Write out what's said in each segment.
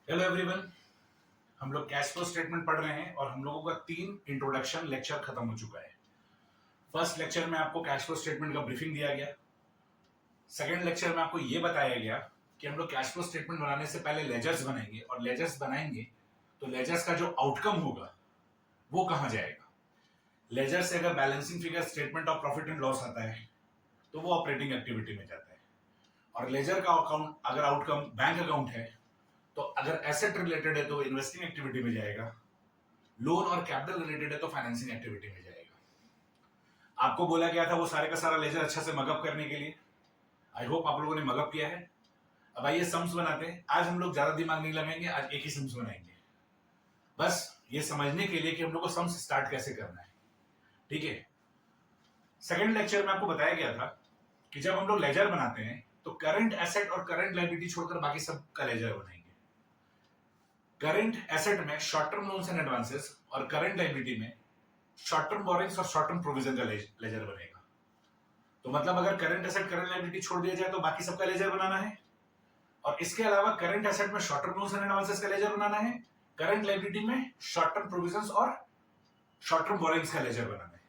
Hello everyone. हम लोग cash flow statement पढ़ रहे हैं और हम लोगों का 3 इंट्रोडक्शन लेक्चर खत्म हो चुका है। फर्स्ट लेक्चर में आपको कैश फ्लो स्टेटमेंट का ब्रीफिंग दिया गया। सेकंड लेक्चर में आपको यह बताया गया कि हम लोग कैश फ्लो स्टेटमेंट बनाने से पहले लेजर्स बनाएंगे और लेजर्स बनाएंगे तो लेजर्स का जो आउटकम होगा वो कहां जाएगा। लेजर से अगर balancing figure statement of profit and loss आता है तो वो ऑपरेटिंग एक्टिविटी में जाता है, और लेजर का अकाउंट अगर आउटकम बैंक अकाउंट है तो अगर एसेट रिलेटेड है तो इन्वेस्टिंग एक्टिविटी में जाएगा, लोन और कैपिटल रिलेटेड है तो फाइनेंसिंग एक्टिविटी में जाएगा। आपको बोला गया था वो सारे का सारा लेजर अच्छा से मगअप करने के लिए। आई होप आप लोगों ने मगअप किया है। अब आइए सम्स बनाते हैं। आज हम लोग ज्यादा दिमाग नहीं लगाएंगे, आज एक ही सम्स बनाएंगे, बस ये समझने के लिए कि हम लोग को सम्स स्टार्ट कैसे करना है। ठीक है। सेकेंड लेक्चर में आपको बताया गया था कि जब हम लोग लेजर बनाते हैं तो करंट एसेट और करंट लायबिलिटी छोड़कर बाकी सब का लेजर बनाएंगे। करंट एसेट में short term loans and advances और करंट लायबिलिटी में शॉर्ट टर्म बोरिंग्स और शॉर्ट टर्म प्रोविजन का लेजर बनेगा। तो मतलब अगर करंट एसेट करंट लायबिलिटी छोड़ दिया जाए तो बाकी सबका लेजर बनाना है, और इसके अलावा करंट एसेट में short term loans and advances का लेजर बनाना है, करंट लायबिलिटी में शॉर्ट टर्म प्रोविजंस और शॉर्ट टर्म बोरिंग्स का लेजर बनाना है।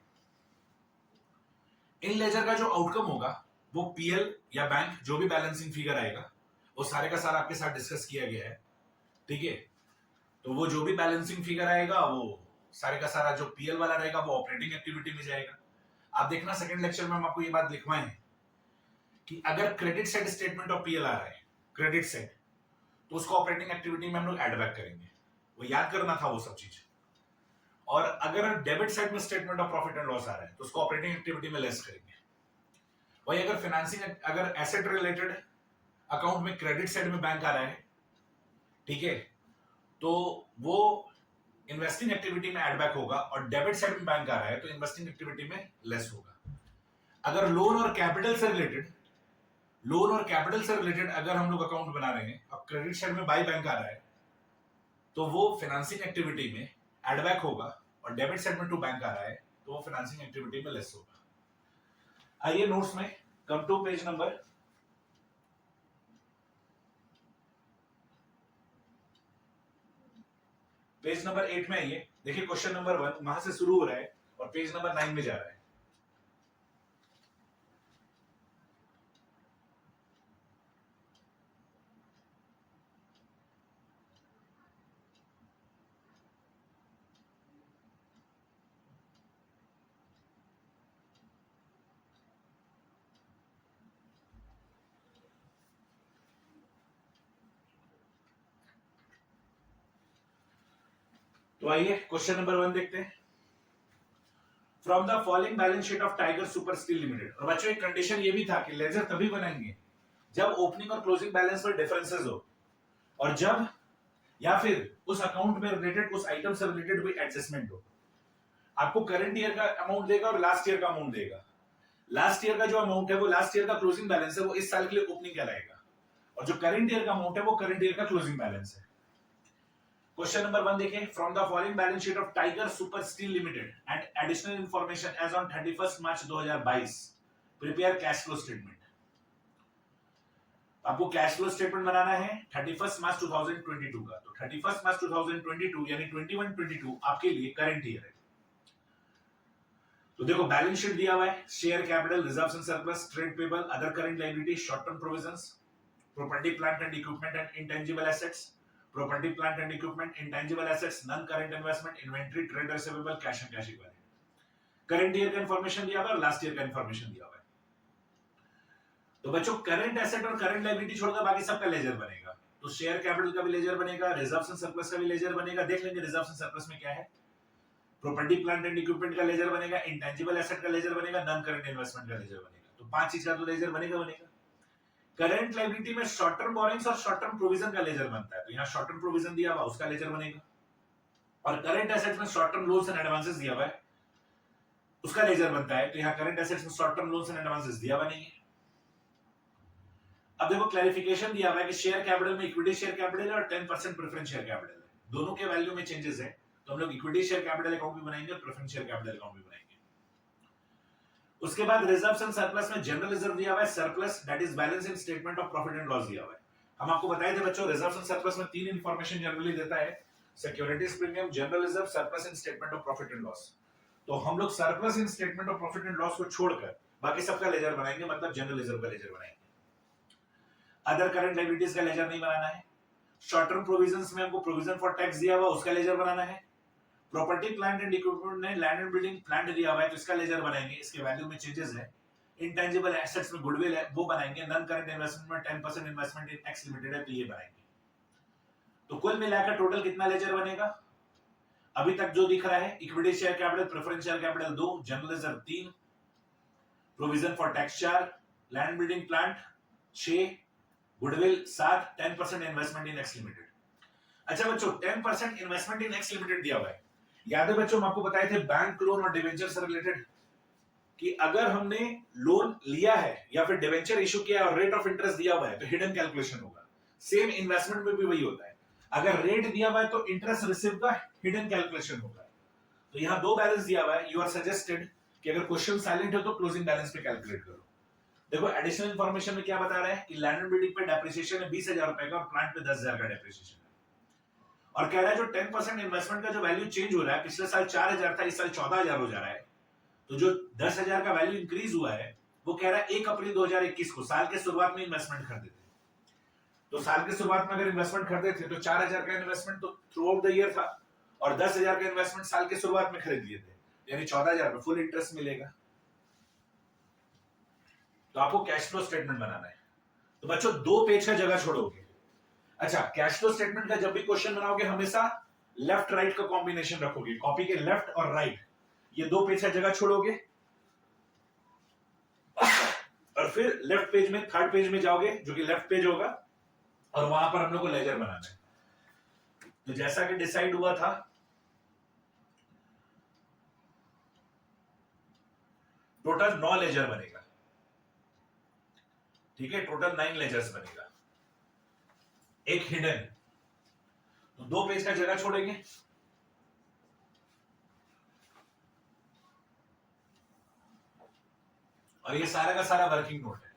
इन लेजर का जो आउटकम होगा वो पीएल या बैंक जो भी बैलेंसिंग फिगर आएगा वो सारे का सारा आपके साथ डिस्कस किया गया है। ठीक है। तो वो जो भी बैलेंसिंग फिगर आएगा वो सारे का सारा जो पीएल वाला रहेगा वो ऑपरेटिंग एक्टिविटी में जाएगा। आप देखना सेकंड लेक्चर में हम आपको ये बात लिखवाए हैं कि अगर credit side statement of PL आ रहा है, क्रेडिट साइड, तो उसको ऑपरेटिंग एक्टिविटी में हम लोग एड बैक करेंगे। वो याद करना था वो सब चीज। और अगर डेबिट साइड में statement of profit and loss आ रहा है तो उसको ऑपरेटिंग एक्टिविटी में लेस करेंगे। वही अगर फाइनेंसिंग, अगर एसेट रिलेटेड अकाउंट में क्रेडिट साइड में बैंक आ रहा है, ठीक है, तो वो इन्वेस्टिंग एक्टिविटी में एड बैक होगा, और डेबिट साइड में बैंक आ रहा है तो इन्वेस्टिंग एक्टिविटी में लेस होगा। अगर लोन और कैपिटल से रिलेटेड अगर हम लोग अकाउंट बना रहे हैं और क्रेडिट साइड में बाई बैंक आ रहा है तो वो फाइनेंसिंग एक्टिविटी में एड बैक होगा, और डेबिट साइड में टू बैंक आ रहा है तो वो फाइनेंसिंग एक्टिविटी में लेस होगा। आइए नोट्स में कम टू पेज नंबर 8 में आइए। देखिए क्वेश्चन नंबर 1 वहां से शुरू हो रहा है और पेज नंबर 9 में जा रहा है। तो आइए क्वेश्चन नंबर 1 देखते हैं। From the following balance sheet of tiger super steel limited. और बच्चों एक कंडीशन ये भी था कि लेजर तभी बनाएंगे जब ओपनिंग और क्लोजिंग बैलेंस में डिफरेंसेस हो, और जब या फिर उस अकाउंट में रिलेटेड उस आइटम से रिलेटेड कोई एडजस्टमेंट हो। आपको करंट ईयर का अमाउंट देगा और लास्ट ईयर का अमाउंट देगा। लास्ट ईयर का जो अमाउंट है वो लास्ट ईयर का क्लोजिंग बैलेंस है, वो इस साल के लिए ओपनिंग कहलाएगा, और जो करंट ईयर का अमाउंट है वो करंट ईयर का क्लोजिंग बैलेंस है। क्वेश्चन नंबर 1 देखें। From the following balance sheet of tiger super steel limited and additional information as on 31 March 2022 prepare cash flow statement. आपको कैश फ्लो स्टेटमेंट बनाना है 31 March 2022 का। तो 31 मार्च 2022 यानी 21-22 आपके लिए करंट ईयर है। तो देखो बैलेंस शीट दिया हुआ है, share capital, reserves and surplus, trade payable, other current liability, short term provisions, property plant and equipment and intangible assets, property plant and equipment, intangible assets, non current investment, inventory, trade receivable, cash and cash equivalent. Current year का information दिया हुआ है और last year का information दिया हुआ है। तो बच्चों करंट एसेट और करंट लायबिलिटी छोड़कर बाकी सबका लेजर बनेगा। तो शेयर कैपिटल का भी लेजर बनेगा, रिजर्व्स एंड सरप्लस का भी लेजर बनेगा। देख लेंगे रिजर्व्स एंड सरप्लस में क्या है। प्रॉपर्टी प्लांट एंड इक्विपमेंट का लेजर बनेगा, इंटेंजिबल एसेट का लेजर बनेगा, नॉन करंट इन्वेस्टमेंट का लेजर बनेगा। तो 5 चीज का तो लेजर बनेगा। करंट लायबिलिटी में शॉर्ट टर्म बोरिंग्स और शॉर्ट टर्म प्रोविजन का लेजर बनता है, तो यहाँ शॉर्ट टर्म प्रोविजन दिया हुआ उसका लेजर बनेगा। और करंट एसेट्स में short term loans and advances दिया हुआ है उसका लेजर बनता है, तो यहाँ करंट एसेट्स में short term loans and advances दिया हुआ नहीं है। अब देखो क्लैरिफिकेशन दिया हुआ है कि शेयर कैपिटल में इक्विटी शेयर कैपिटल है और 10% प्रेफरेंस शेयर कैपिटल है, दोनों के वैल्यू में चेंजेस है। तो हम लोग इक्विटी शेयर कैपिटल अकाउंट भी बनाएंगे और प्रेफरेंस शेयर कैपिटल अकाउंट भी बनाएंगे। उसके बाद रिजर्व्स एंड सरप्लस में जनरल रिजर्व दिया हुआ है, surplus that is balance in statement of profit and loss दिया हुआ है। हम आपको बताए थे बच्चों, रिजर्व्स एंड सरप्लस में तीन इंफॉर्मेशन जनरली देता है, securities premium, general reserve, surplus in statement of profit and loss. तो हम लोग surplus in statement of profit and loss को छोड़कर बाकी सबका लेजर बनाएंगे, मतलब जनरल रिजर्व का लेजर बनाएंगे। अदर करंट लायबिलिटीज का लेजर नहीं बनाना है। शॉर्ट टर्म प्रोविजंस में हमको प्रोविजन फॉर टैक्स दिया हुआ, उसका लेजर बनाना है। प्रॉपर्टी प्लांट एंड इक्विपमेंट में लैंड एंड बिल्डिंग प्लांट दिया हुआ है तो इसका लेजर बनाएंगे, इसके वैल्यू में चेंजेस है। इंटेंजिबल एसेट्स में गुडविल है वो बनाएंगे। नॉन करंट इन्वेस्टमेंट में 10% इन्वेस्टमेंट इन एक्स लिमिटेड है तो ये बनाएंगे। तो कुल मिलाकर टोटल कितना लेजर बनेगा? अभी तक जो दिख रहा है, equity share capital, preference share capital 2, general reserve 3, provision for tax 4, land building plant 6, goodwill 7, 10% investment in x limited. अच्छा बच्चों, 10% इन्वेस्टमेंट इन एक्स लिमिटेड दिया हुआ है। याद है बच्चों, हम आपको बताए थे बैंक लोन और डिवेंचर से रिलेटेड कि अगर हमने लोन लिया है या फिर डिवेंचर इशू किया है और रेट ऑफ इंटरेस्ट दिया हुआ है तो हिडन कैलकुलेशन होगा। सेम इन्वेस्टमेंट में भी वही होता है, अगर रेट दिया हुआ है तो इंटरेस्ट रिसीव का हिडन कैलकुलेशन होगा। तो यहां दो बैलेंस दिया हुआ है, यू आर सजेस्टेड कि अगर क्वेश्चन साइलेंट हो तो क्लोजिंग बैलेंस पे कैलकुलेट करो। देखो एडिशनल इंफॉर्मेशन में क्या बता रहा है कि लैंड एंड बिल्डिंग पे डेप्रिसिएशन है 20,000 रुपए का और प्लांट पे 10,000 का डेप्रिसिएशन है। और कह रहा है जो 10% इन्वेस्टमेंट का जो वैल्यू चेंज हो रहा है, पिछले साल 4,000 था, इस साल 14,000 हो जा रहा है। तो जो 10,000 का वैल्यू इंक्रीज हुआ है वो कह रहा है 1 अप्रैल 2021 को, साल के शुरुआत में इन्वेस्टमेंट खरीदे थे। तो साल के शुरुआत में अगर इन्वेस्टमेंट खरीदे थे तो 4,000 का इन्वेस्टमेंट तो थ्रू आउट द ईयर था और 10,000 का इन्वेस्टमेंट साल के शुरुआत में खरीद लिए थे, यानी 14,000 पे फुल इंटरेस्ट मिलेगा। तो आपको कैश फ्लो स्टेटमेंट बनाना है। तो बच्चों 2 पेज का जगह छोड़ोगे। अच्छा, कैश फ्लो स्टेटमेंट का जब भी क्वेश्चन बनाओगे हमेशा लेफ्ट राइट का कॉम्बिनेशन रखोगे, कॉपी के लेफ्ट और राइट, ये 2 पेज का जगह छोड़ोगे और फिर लेफ्ट पेज में, थर्ड पेज में जाओगे जो कि लेफ्ट पेज होगा और वहां पर हम लोग को लेजर बनाना है। तो जैसा कि डिसाइड हुआ था, टोटल 9 लेजर बनेगा। ठीक है, टोटल 9 लेजर्स बनेगा, एक हिडन। तो 2 पेज का जगह छोड़ेंगे और ये सारा का सारा वर्किंग नोट है।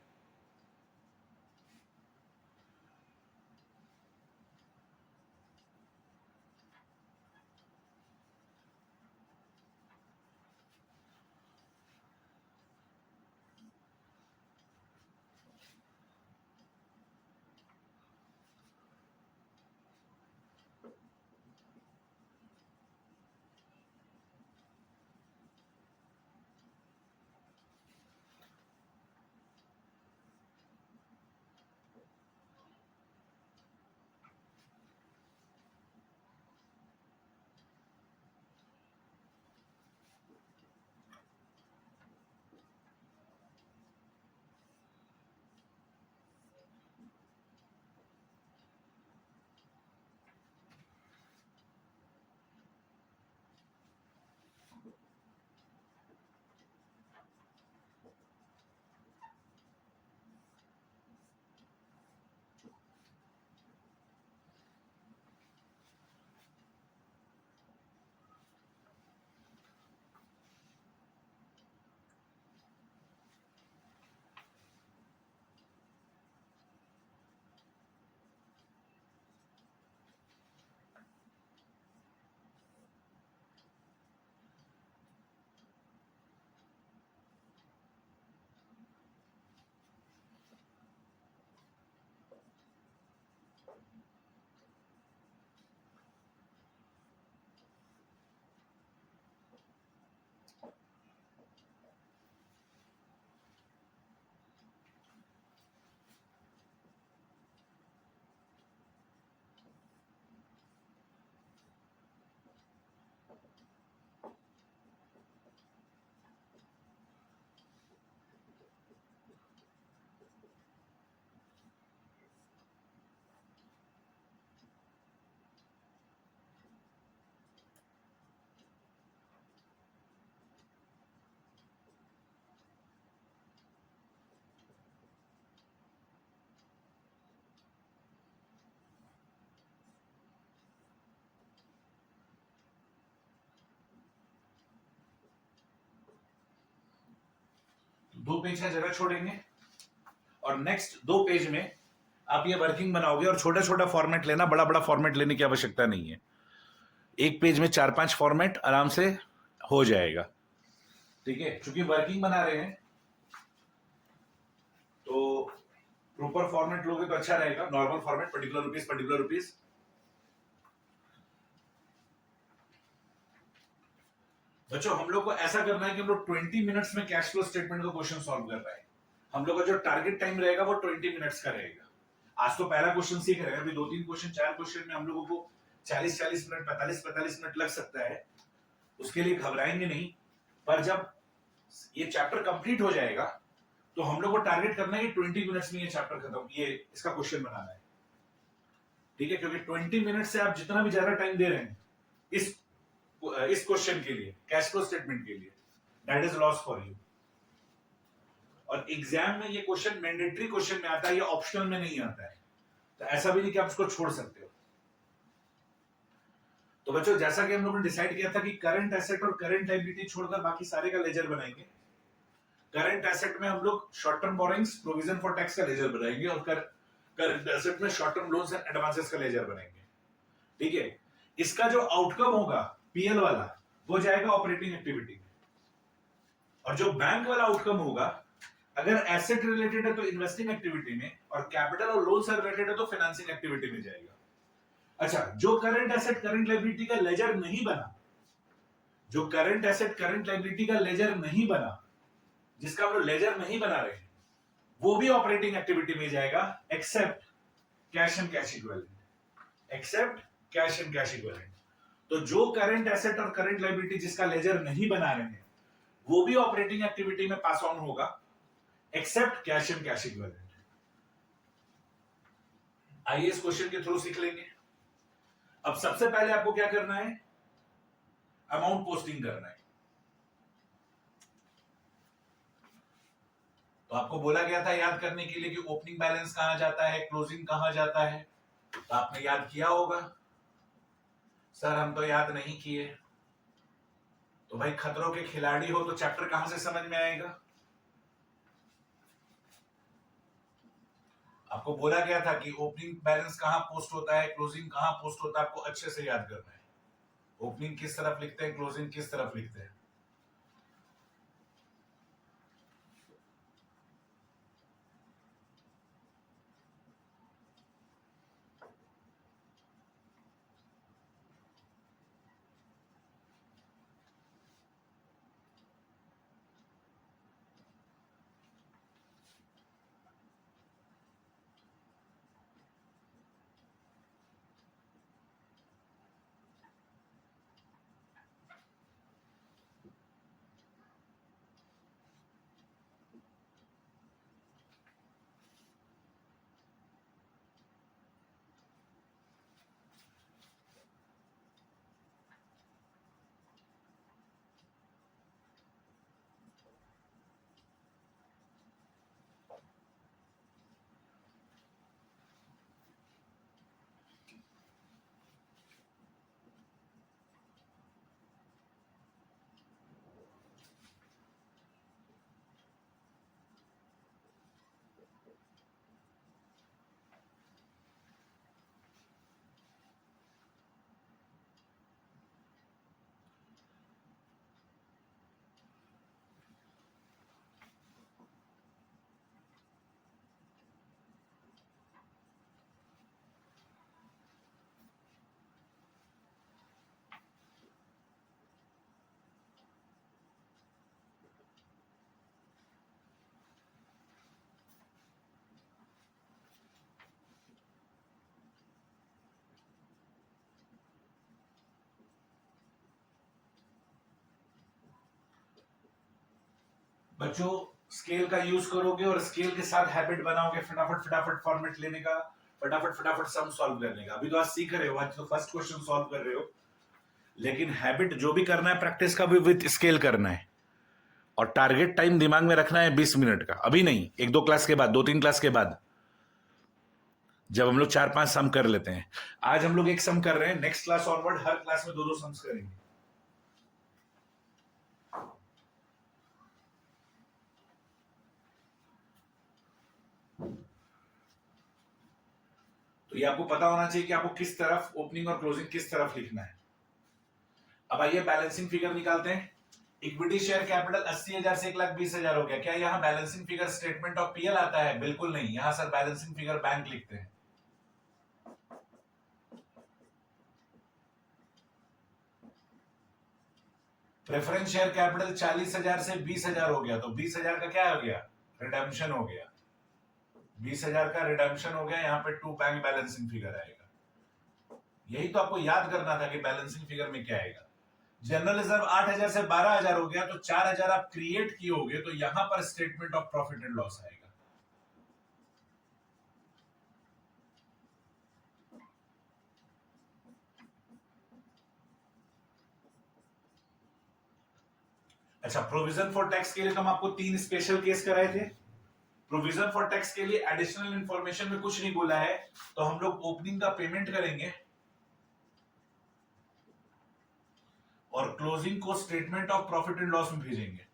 दो पेज का जगह छोड़ेंगे और नेक्स्ट 2 पेज में आप ये वर्किंग बनाओगे और छोटा छोटा फॉर्मेट लेना, बड़ा बड़ा फॉर्मेट लेने की आवश्यकता नहीं है। एक पेज में 4-5 फॉर्मेट आराम से हो जाएगा, ठीक है। क्योंकि वर्किंग बना रहे हैं तो प्रॉपर फॉर्मेट लोगे तो अच्छा रहेगा। Normal format, particular rupees. बच्चों हम लोग को ऐसा करना है कि हम लोग 20 मिनट्स में कैश फ्लो स्टेटमेंट का क्वेश्चन सॉल्व कर रहे हैं। हम लोग का जो टारगेट टाइम रहेगा वो 20 मिनट्स का रहेगा। आज तो पहला क्वेश्चन सीख रहे हैं, अभी 2-3 क्वेश्चन, 4 क्वेश्चन में हम लोगों को 40-40 मिनट, 45-45 मिनट लग सकता है। उसके लिए घबराएंगे नहीं, पर जब ये चैप्टर कंप्लीट हो जाएगा तो हम लोग को टारगेट करना है कि 20 मिनट्स में ये चैप्टर खत्म, ये इसका क्वेश्चन बनाना है, ठीक है। क्योंकि 20 मिनट से आप जितना भी ज्यादा टाइम दे रहे हैं इस क्वेश्चन के लिए, कैश फ्लो स्टेटमेंट के लिए, that is loss for you. और एग्जाम में ये क्वेश्चन मैंडेटरी क्वेश्चन में आता है, ये ऑप्शनल में नहीं आता है। तो ऐसा भी नहीं कि आप इसको छोड़ सकते हो। तो बच्चों जैसा कि हम लोगों ने डिसाइड किया था कि करंट एसेट और करंट लायबिलिटी छोड़कर बाकी सारे का लेजर बनाएंगे। करंट एसेट में हम लोग short term borrowings, provision for tax का लेजर बनाएंगे, और करंट एसेट में short term loans and advances का लेजर बनाएंगे, ठीक है। इसका जो आउटकम होगा पीएल वाला, वो जाएगा ऑपरेटिंग एक्टिविटी में। और जो बैंक वाला आउटकम होगा, अगर एसेट रिलेटेड है तो इन्वेस्टिंग एक्टिविटी में, और कैपिटल और लोन से रिलेटेड है तो फाइनेंसिंग एक्टिविटी में जाएगा। अच्छा, जो करंट एसेट करंट लायबिलिटी का लेजर नहीं बना, जो करंट एसेट करंट लायबिलिटी का लेजर नहीं बना, जिसका हम लोग लेजर नहीं बना रहे हैं, वो भी ऑपरेटिंग एक्टिविटी में जाएगा, except cash and cash equivalent, except cash and cash equivalent. तो जो करंट एसेट और करंट लायबिलिटी जिसका लेजर नहीं बना रहे हैं, वो भी ऑपरेटिंग एक्टिविटी में पास ऑन होगा, except cash and cash equivalent. आइए इस क्वेश्चन के थ्रू सीख लेंगे। अब सबसे पहले आपको क्या करना है, अमाउंट पोस्टिंग करना है। तो आपको बोला गया था याद करने के लिए कि ओपनिंग बैलेंस कहां जाता है, क्लोजिंग कहां जाता है। तो आपने याद किया होगा। सर हम तो याद नहीं किए। तो भाई खतरों के खिलाड़ी हो तो चैप्टर कहां से समझ में आएगा। आपको बोला गया था कि ओपनिंग बैलेंस कहां पोस्ट होता है, क्लोजिंग कहां पोस्ट होता है, आपको अच्छे से याद करना है। ओपनिंग किस तरफ लिखते हैं, क्लोजिंग किस तरफ लिखते हैं। बच्चों स्केल का यूज करोगे और स्केल के साथ हैबिट बनाओगे, फटाफट फटाफट फॉर्मेट लेने का, फटाफट फटाफट सम सॉल्व करने का। अभी तो आज सीख रहे हो, आज तो फर्स्ट क्वेश्चन सॉल्व कर रहे हो, लेकिन हैबिट जो भी करना है प्रैक्टिस का भी विद स्केल करना है। और टारगेट टाइम दिमाग में रखना है 20 मिनट का, अभी नहीं, 1-2 क्लास के बाद, 2-3 क्लास के बाद, जब हम लोग 4-5 सम कर लेते हैं। आज हम लोग एक सम कर रहे हैं, नेक्स्ट क्लास ऑनवर्ड हर क्लास में 2-2 सम्स करेंगे। ये आपको पता होना चाहिए कि आपको किस तरफ ओपनिंग और क्लोजिंग किस तरफ लिखना है। अब आइए बैलेंसिंग फिगर निकालते हैं। इक्विटी शेयर कैपिटल 80,000 से 1,20,000 हो गया। क्या यहाँ balancing figure statement of PL आता है? बिल्कुल नहीं, यहाँ सर बैलेंसिंग फिगर बैंक लिखते हैं। प्रेफरेंस शेयर कैपिटल 40,000 से 20,000 हो गया, तो 20,000 का क्या हो गया? रिडेम्पशन हो गया। 20,000 का रिडेम्पशन हो गया, यहाँ पे टू बैंक बैलेंसिंग फिगर आएगा। यही तो आपको याद करना था कि बैलेंसिंग फिगर में क्या आएगा। जनरल रिजर्व 8,000 से 12,000 हो गया, तो 4,000 आप क्रिएट किए होगे, तो यहां पर statement of profit and loss आएगा। अच्छा, प्रोविजन फॉर टैक्स के लिए तो हम आपको 3 स्पेशल केस कराए थे। प्रोविजन फॉर टैक्स के लिए एडिशनल इंफॉर्मेशन में कुछ नहीं बोला है, तो हम लोग ओपनिंग का पेमेंट करेंगे और क्लोजिंग को statement of profit and loss में भेजेंगे।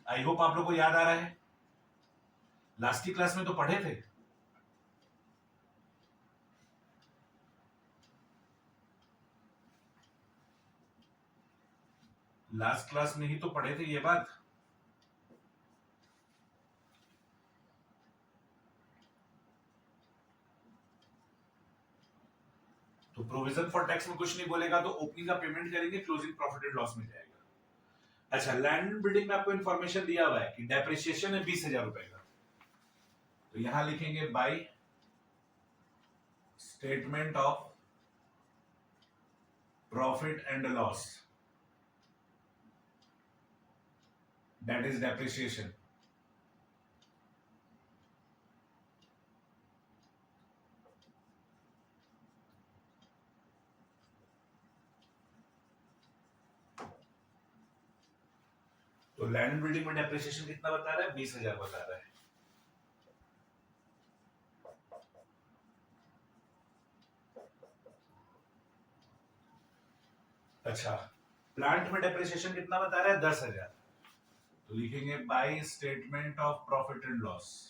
आई होप आप लोग को याद आ रहा है, लास्ट की क्लास में तो पढ़े थे। लास्ट क्लास में ही तो पढ़े थे ये बात। तो प्रोविजन फॉर टैक्स में कुछ नहीं बोलेगा, तो ओपनिंग का पेमेंट करेंगे, क्लोजिंग प्रॉफिट एंड लॉस में जाएगा। अच्छा, लैंड एंड बिल्डिंग में आपको इंफॉर्मेशन दिया हुआ है कि डेप्रिसिएशन है 20,000 रुपए का, तो यहां लिखेंगे by statement of profit and loss, that is depreciation. तो लैंड एंड बिल्डिंग में डेप्रिसिएशन कितना बता रहा है? 20,000 बता रहा है। अच्छा, प्लांट में डेप्रिसिएशन कितना बता रहा है? 10,000, तो लिखेंगे by statement of profit and loss.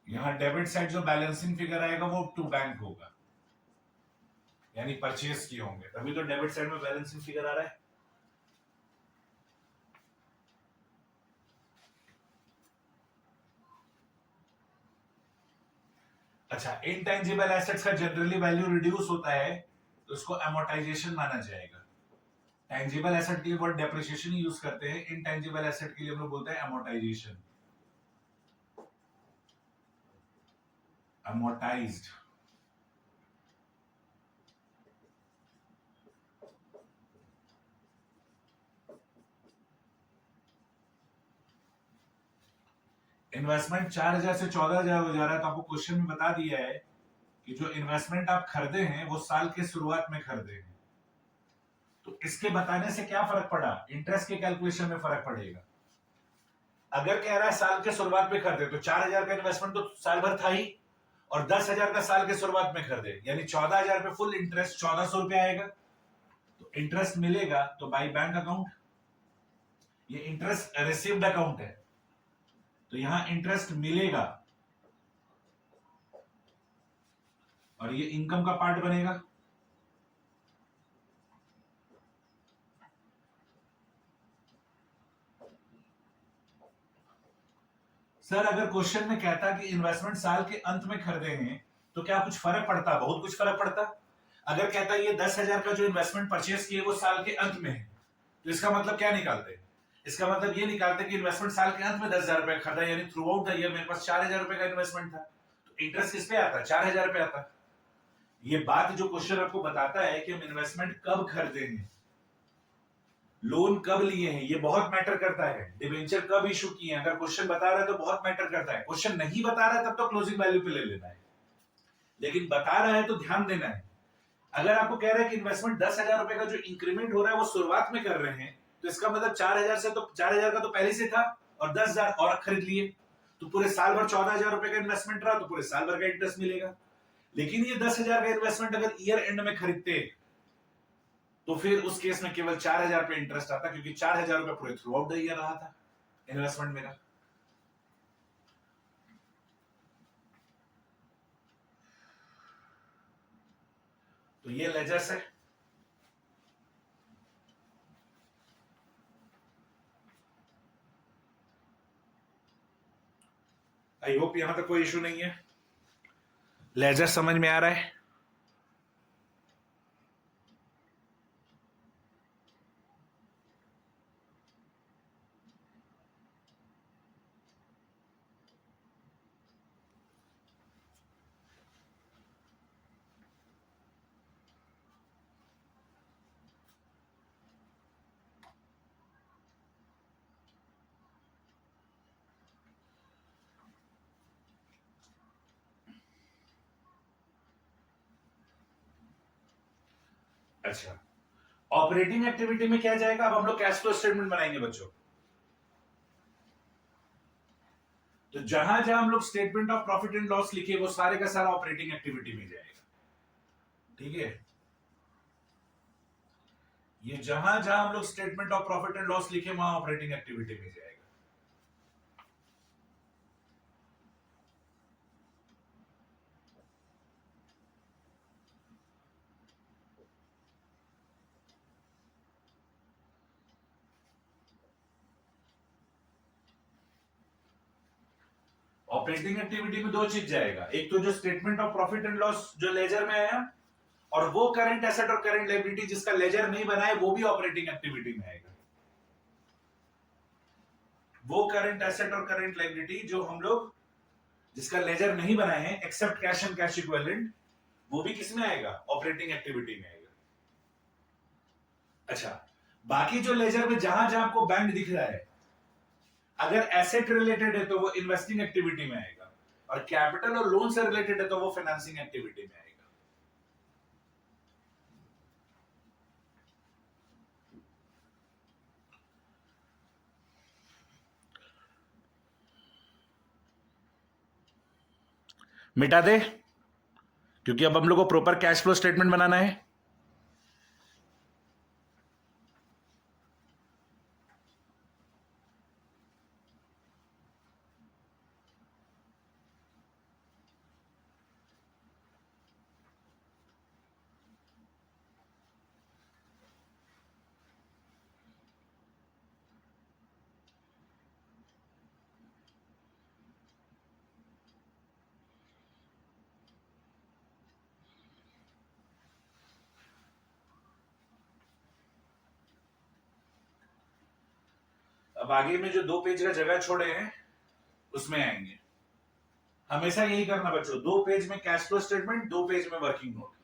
यहां डेबिट साइड जो बैलेंसिंग फिगर आएगा वो टू बैंक होगा, यानी परचेस किए होंगे, तभी तो डेबिट साइड में बैलेंसिंग फिगर आ रहा है। अच्छा, इनटेंजिबल एसेट्स का जनरली वैल्यू रिड्यूस होता है, तो इसको एमोर्टाइजेशन माना जाएगा। टेंजिबल एसेट के लिए वर्ड डेप्रिसिएशन यूज करते हैं, इनटेंजिबल एसेट के लिए हम लोग बोलते हैं एमोर्टाइजेशन, amortized। इन्वेस्टमेंट 4,000 से 14,000 हो जा रहा है, तो आपको क्वेश्चन में बता दिया है कि जो इन्वेस्टमेंट आप खरीदे हैं वो साल के शुरुआत में खरीदे हैं, तो इसके बताने से क्या फर्क पड़ा? इंटरेस्ट के कैलकुलेशन में फर्क पड़ेगा। अगर कह रहा है साल के शुरुआत में खरीदे, तो 4,000 का इन्वेस्टमेंट तो साल भर था ही, और 10,000 का साल के शुरुआत में खरीदे, यानी 14,000 पे फुल इंटरेस्ट 1,400 रुपया आएगा, तो इंटरेस्ट मिलेगा तो बाई बैंक अकाउंट। ये इंटरेस्ट रिसीव्ड अकाउंट है, तो यहां इंटरेस्ट मिलेगा और ये इनकम का पार्ट बनेगा। सर, अगर क्वेश्चन में कहता कि इन्वेस्टमेंट साल के अंत में खरीदे हैं, तो क्या कुछ फर्क पड़ता? बहुत कुछ फर्क पड़ता। अगर कहता ये 10,000 का जो इन्वेस्टमेंट परचेस किए वो साल के अंत में है, तो इसका मतलब क्या निकालते? इसका मतलब ये निकालते कि इन्वेस्टमेंट साल के अंत में 10,000 रुपए खरीदा, यानी थ्रू आउट द ईयर मेरे पास 4,000 रुपए का इन्वेस्टमेंट था, तो इंटरेस्ट किस पे आता? 4,000 रुपए आता। ये बात जो क्वेश्चन आपको बताता है कि हम इन्वेस्टमेंट कब खरीदे हैं, लोन कब लिए हैं, ये बहुत मैटर करता है। डिबेंचर कब इशू किए हैं, अगर क्वेश्चन बता रहा है तो बहुत मैटर करता है। क्वेश्चन नहीं बता रहा है तब तो क्लोजिंग वैल्यू पे ले लेना है, लेकिन बता रहा है तो ध्यान देना है। अगर आपको कह रहा है कि इन्वेस्टमेंट 10,000 रुपए का जो इंक्रीमेंट हो रहा है वो शुरुआत में कर रहे हैं, तो इसका मतलब 4,000 से तो 4,000 का तो पहले से था, और 10,000 और खरीद लिए, तो पूरे साल भर 14,000 रुपए का इन्वेस्टमेंट रहा, तो पूरे साल भर का इंटरेस्ट मिलेगा। लेकिन ये 10,000 का इन्वेस्टमेंट अगर ईयर एंड में खरीदते तो फिर उस केस में केवल 4,000 पे इंटरेस्ट आता, क्योंकि 4,000 रुपए पूरे थ्रू आउट द ईयर रहा था इन्वेस्टमेंट मेरा। तो ये लेजर्स है। आई होप यहां तक कोई इशू नहीं है, लेजर समझ में आ रहा है। अच्छा, ऑपरेटिंग एक्टिविटी में क्या जाएगा? अब हम लोग कैश फ्लो स्टेटमेंट बनाएंगे बच्चों। तो जहां जहां हम लोग statement of profit and loss लिखे वो सारे का सारा ऑपरेटिंग एक्टिविटी में जाएगा, ठीक है। ये जहां जहां हम लोग statement of profit and loss लिखे वहां ऑपरेटिंग एक्टिविटी में जाएगा। ऑपरेटिंग एक्टिविटी में दो चीज जाएगा, एक तो जो statement of profit and loss जो लेजर में आया, और वो करंट एसेट और करंट लायबिलिटी जिसका लेजर नहीं बनाए वो भी ऑपरेटिंग एक्टिविटी में आएगा। वो करंट एसेट और करंट लायबिलिटी जो हम लोग जिसका लेजर नहीं बनाए हैं except cash and cash equivalent, वो भी किसमें आएगा? ऑपरेटिंग एक्टिविटी में आएगा। अच्छा, बाकी जो लेजर में जहां जहां आपको बैंक दिख रहा है, अगर एसेट रिलेटेड है तो वो इन्वेस्टिंग एक्टिविटी में आएगा, और कैपिटल और लोन से रिलेटेड है तो वो फाइनेंसिंग एक्टिविटी में आएगा। मिटा दे, क्योंकि अब हम लोग को प्रॉपर कैश फ्लो स्टेटमेंट बनाना है। अब आगे में जो 2 पेज का जगह छोड़े हैं उसमें आएंगे। हमेशा यही करना बच्चों, 2 पेज में कैश फ्लो स्टेटमेंट, 2 पेज में वर्किंग नोट।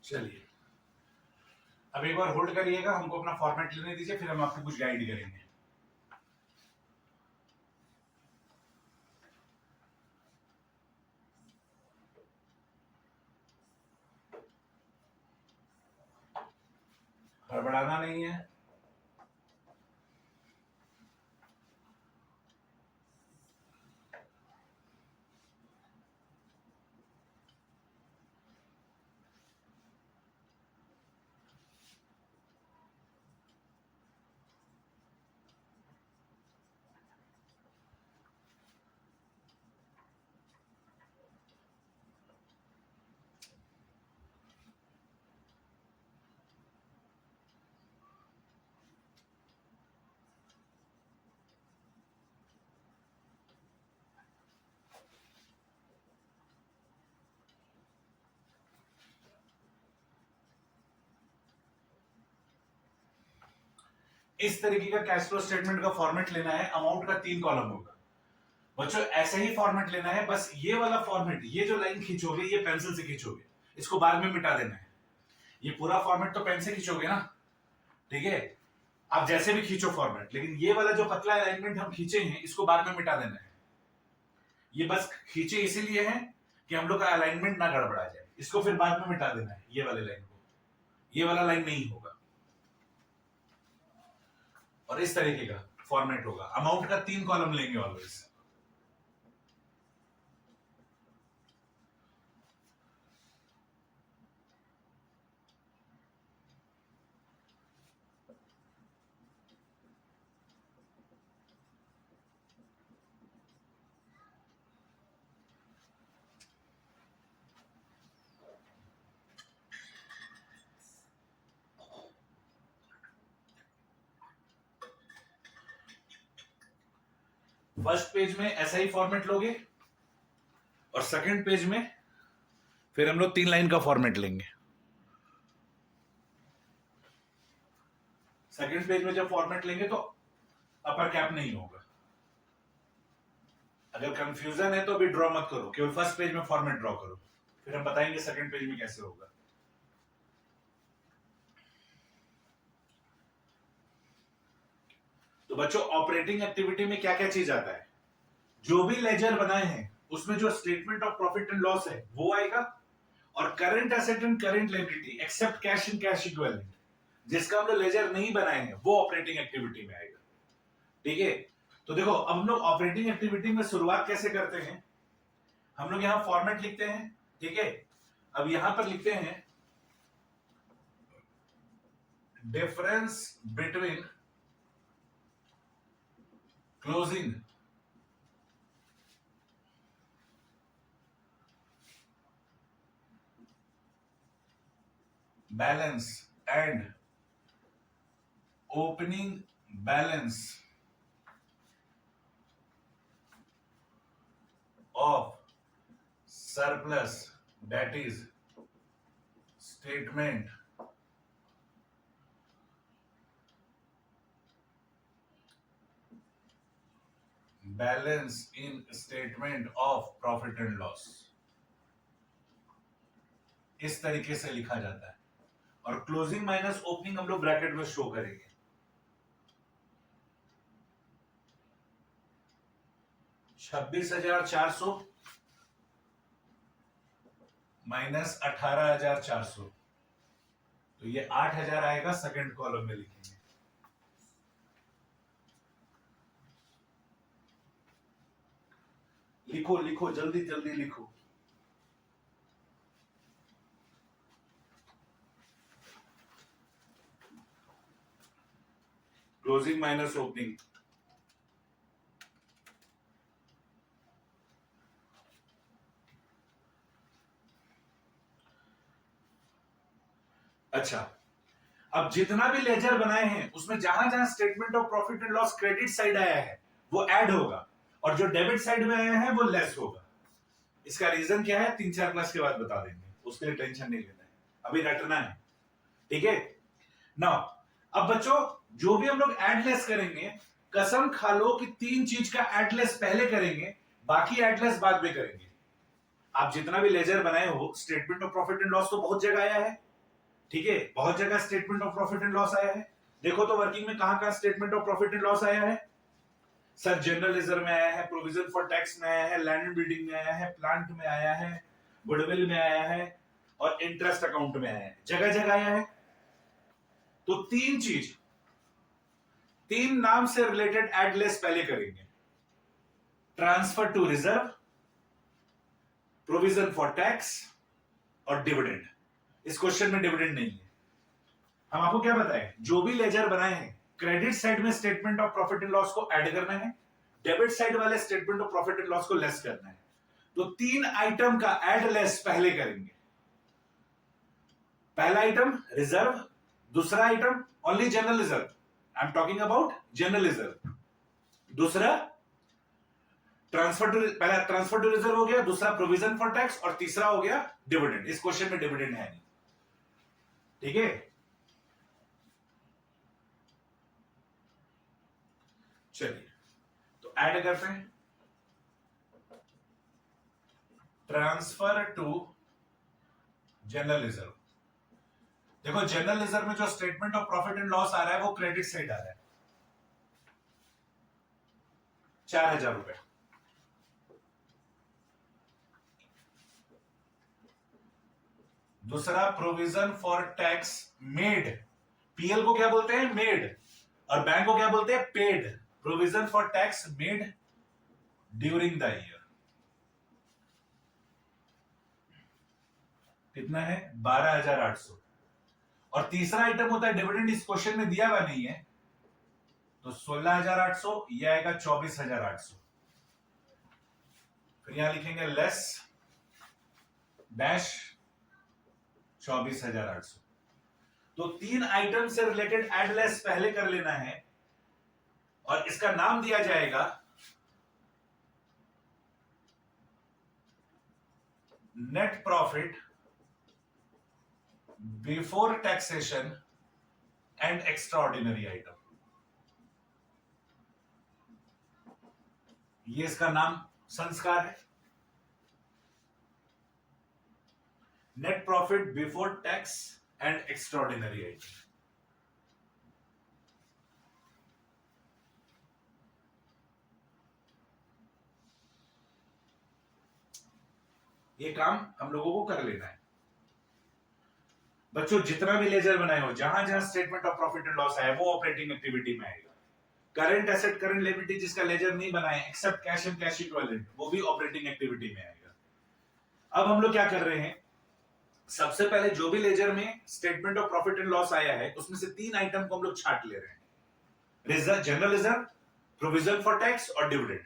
चलिए, अब एक बार होल्ड करिएगा, हमको अपना फॉर्मेट लेने दीजिए, फिर हम आपको कुछ गाइड करेंगे। हड़बड़ाना नहीं है। इस तरीके का कैश फ्लो स्टेटमेंट का फॉर्मेट लेना है। अमाउंट का 3 कॉलम होगा बच्चों, ऐसे ही फॉर्मेट लेना है। बस ये वाला फॉर्मेट, ये जो लाइन खींचोगे ये पेंसिल से खींचोगे, इसको बाद में मिटा देना है। ये पूरा फॉर्मेट तो पेन से खींचोगे ना, ठीक है, आप जैसे भी खींचो फॉर्मेट, लेकिन ये वाला जो पतला अलाइनमेंट हम खींचे हैं इसको बाद में मिटा देना है। ये बस खींचे इसीलिए है कि हम लोग का अलाइनमेंट ना गड़बड़ा जाए, इसको फिर बाद में मिटा देना है। ये वाले लाइन को, ये वाला लाइन नहीं होगा। और इस तरीके का फॉर्मेट होगा। अमाउंट का 3 कॉलम लेंगे ऑलवेज। फर्स्ट पेज में ऐसा ही फॉर्मेट लोगे और सेकंड पेज में फिर हम लोग 3 लाइन का फॉर्मेट लेंगे। सेकंड पेज में जब फॉर्मेट लेंगे तो अपर कैप नहीं होगा। अगर कंफ्यूजन है तो अभी ड्रॉ मत करो, केवल फर्स्ट पेज में फॉर्मेट ड्रॉ करो, फिर हम बताएंगे सेकंड पेज में कैसे होगा। तो बच्चों ऑपरेटिंग एक्टिविटी में क्या क्या चीज आता है? जो भी लेजर बनाए हैं उसमें जो statement of profit and loss है वो आएगा, और current asset and current liability except cash and cash equivalent, जिसका हम लोग लेजर नहीं बनाए हैं वो ऑपरेटिंग एक्टिविटी में आएगा। ठीक है, तो देखो अब हम लोग ऑपरेटिंग एक्टिविटी में शुरुआत कैसे करते हैं। हम लोग यहां फॉर्मेट लिखते हैं, ठीक है। अब यहां पर लिखते हैं difference between closing balance and opening balance of surplus, that is statement balance in statement of profit and loss, इस तरीके से लिखा जाता है। और क्लोजिंग माइनस ओपनिंग हम लोग ब्रैकेट में शो करेंगे। 26,400 माइनस 18,400, तो ये 8,000 आएगा। सेकंड कॉलम में लिखेंगे। लिखो लिखो जल्दी जल्दी लिखो। क्लोजिंग माइनस ओपनिंग, अच्छा अब जितना भी लेजर बनाए हैं उसमें जहां जहां statement of profit and loss credit side आया है वो ऐड होगा, और जो डेबिट साइड में आया है वो लेस होगा। इसका रीजन क्या है 3-4 क्लास के बाद बता देंगे, उसके लिए टेंशन नहीं लेना है, अभी रटना है। ठीक है ना। अब बच्चों जो भी हम लोग ऐड लेस करेंगे, कसम खा लो कि 3 चीज का ऐड लेस पहले करेंगे, बाकी ऐड लेस बाद में करेंगे। आप जितना भी लेजर बनाए हो, statement of profit and loss तो बहुत जगह आया है, ठीक है, बहुत जगह statement of profit and loss आया है। देखो तो वर्किंग में कहां कहां statement of profit and loss आया है। सर जनरल रिजर्व में आया है, प्रोविजन फॉर टैक्स में आया है, लैंड एंड बिल्डिंग में आया है, प्लांट में आया है, गुडविल में आया है और इंटरेस्ट अकाउंट में आया है, जगह जगह आया है। तो तीन चीज, तीन नाम से रिलेटेड एड लेस पहले करेंगे, transfer to reserve, provision for tax और डिविडेंड। इस क्वेश्चन में डिविडेंड नहीं है। हम आपको क्या बताएं, जो भी लेजर बनाए हैं क्रेडिट साइड में statement of profit and loss को ऐड करना है, डेबिट साइड वाले statement of profit and loss को लेस करना है। तो तीन आइटम का ऐड लेस पहले करेंगे। पहला आइटम रिजर्व, दूसरा item only general reserve, I am talking about general reserve, दूसरा ट्रांसफर टू, पहला ट्रांसफर टू रिजर्व हो गया, दूसरा प्रोविजन फॉर टैक्स और तीसरा हो गया डिविडेंड। इस क्वेश्चन में डिविडेंड है नहीं, ठीक है। चलिए तो ऐड करते हैं, ट्रांसफर टू जनरल रिजर्व। देखो जनरल रिजर्व में जो statement of profit and loss आ रहा है वो क्रेडिट साइड आ रहा है, 4,000 रुपए। दूसरा provision for tax made, PL को क्या बोलते हैं, मेड, और बैंक को क्या बोलते हैं, paid. Provision for tax made during the year, कितना है, 12,800। और तीसरा आइटम होता है डिविडेंड, इस क्वेश्चन में दिया हुआ नहीं है, तो 16,800, यह आएगा 24,800। फिर यहां लिखेंगे लेस डैश 24,800। तो तीन आइटम से रिलेटेड एड लेस पहले कर लेना है और इसका नाम दिया जाएगा net profit before taxation and extraordinary item. ये इसका नाम संस्कार है, net profit before tax and extraordinary item. ये काम हम लोगों को कर लेना है बच्चों। जितना भी लेजर बनाए हो, जहां जहां statement of profit and loss है वो ऑपरेटिंग एक्टिविटी में आएगा। करंट एसेट करंट लिएबिलिटी जिसका लेजर नहीं बनाए except cash and cash equivalent, वो भी ऑपरेटिंग एक्टिविटी में आएगा। अब हम लोग क्या कर रहे हैं, सबसे पहले जो भी लेजर में statement of profit and loss आया है उसमें से तीन आइटम को हम लोग छाट ले रहे हैं, reserve, general reserve, provision for tax और डिविडेंड।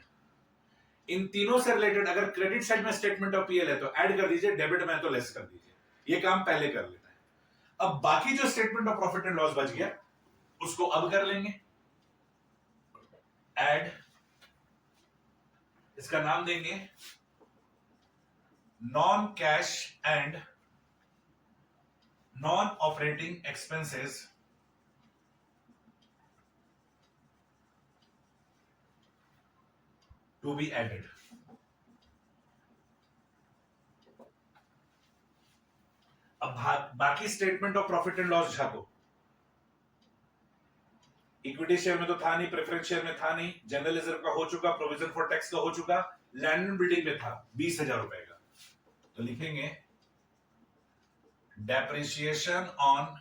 इन तीनों से रिलेटेड अगर क्रेडिट साइड में स्टेटमेंट ऑफ पीएल है तो ऐड कर दीजिए, डेबिट में है तो लेस कर दीजिए। ये काम पहले कर लेना है। अब बाकी जो statement of profit and loss बच गया उसको अब कर लेंगे ऐड, इसका नाम देंगे non cash and non operating expenses to be added. अब बाकी statement of profit and loss झाको, इक्विटी शेयर में तो था नहीं, प्रेफरेंस शेयर में था नहीं, जनरल रिजर्व का हो चुका, प्रोविजन फॉर टैक्स का हो चुका, लैंड एंड बिल्डिंग में था 20,000 रुपए का। तो लिखेंगे depreciation on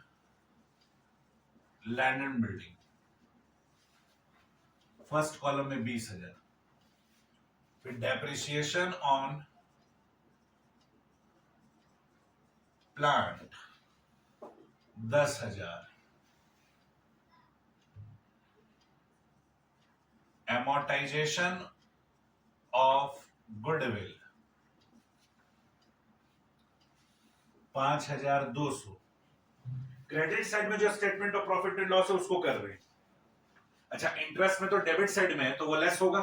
land and building, first column में 20,000, फिर depreciation on plant 10,000, amortization of goodwill 5,200। Credit side में जो statement of profit and loss है उसको कर रहे हैं। अच्छा, इंटरेस्ट में तो डेबिट साइड में है तो वो लेस होगा,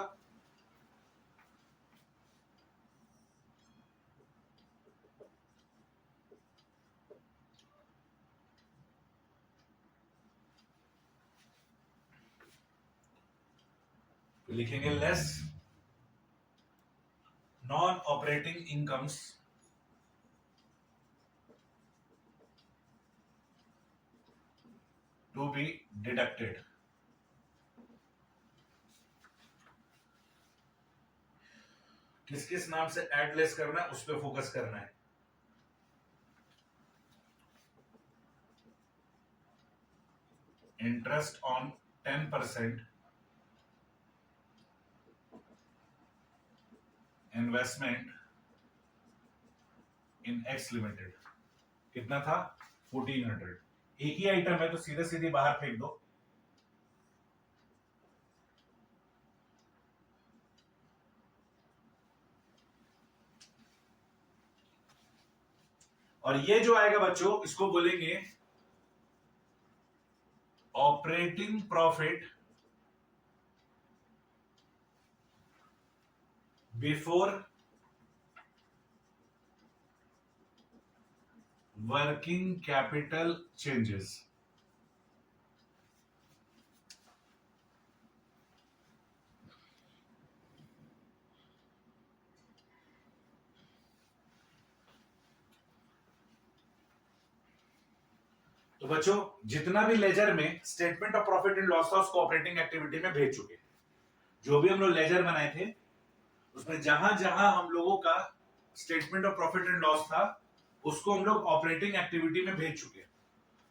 तो लिखेंगे less non operating incomes to be deducted. किस किस नाम से एड लेस करना है उस पर फोकस करना है। Interest on 10% investment in x limited. कितना था? 1400। एक ही आइटम है तो सीधे सीधे बाहर फेंक दो। और ये जो आएगा बच्चों इसको बोलेंगे operating profit before working capital changes. तो बच्चों जितना भी लेजर में statement of profit and loss था उसको ऑपरेटिंग एक्टिविटी में भेज चुके। जो भी हम लोग लेजर बनाए थे उसमें जहां जहां हम लोगों का statement of profit and loss था उसको हम लोग ऑपरेटिंग एक्टिविटी में भेज चुके।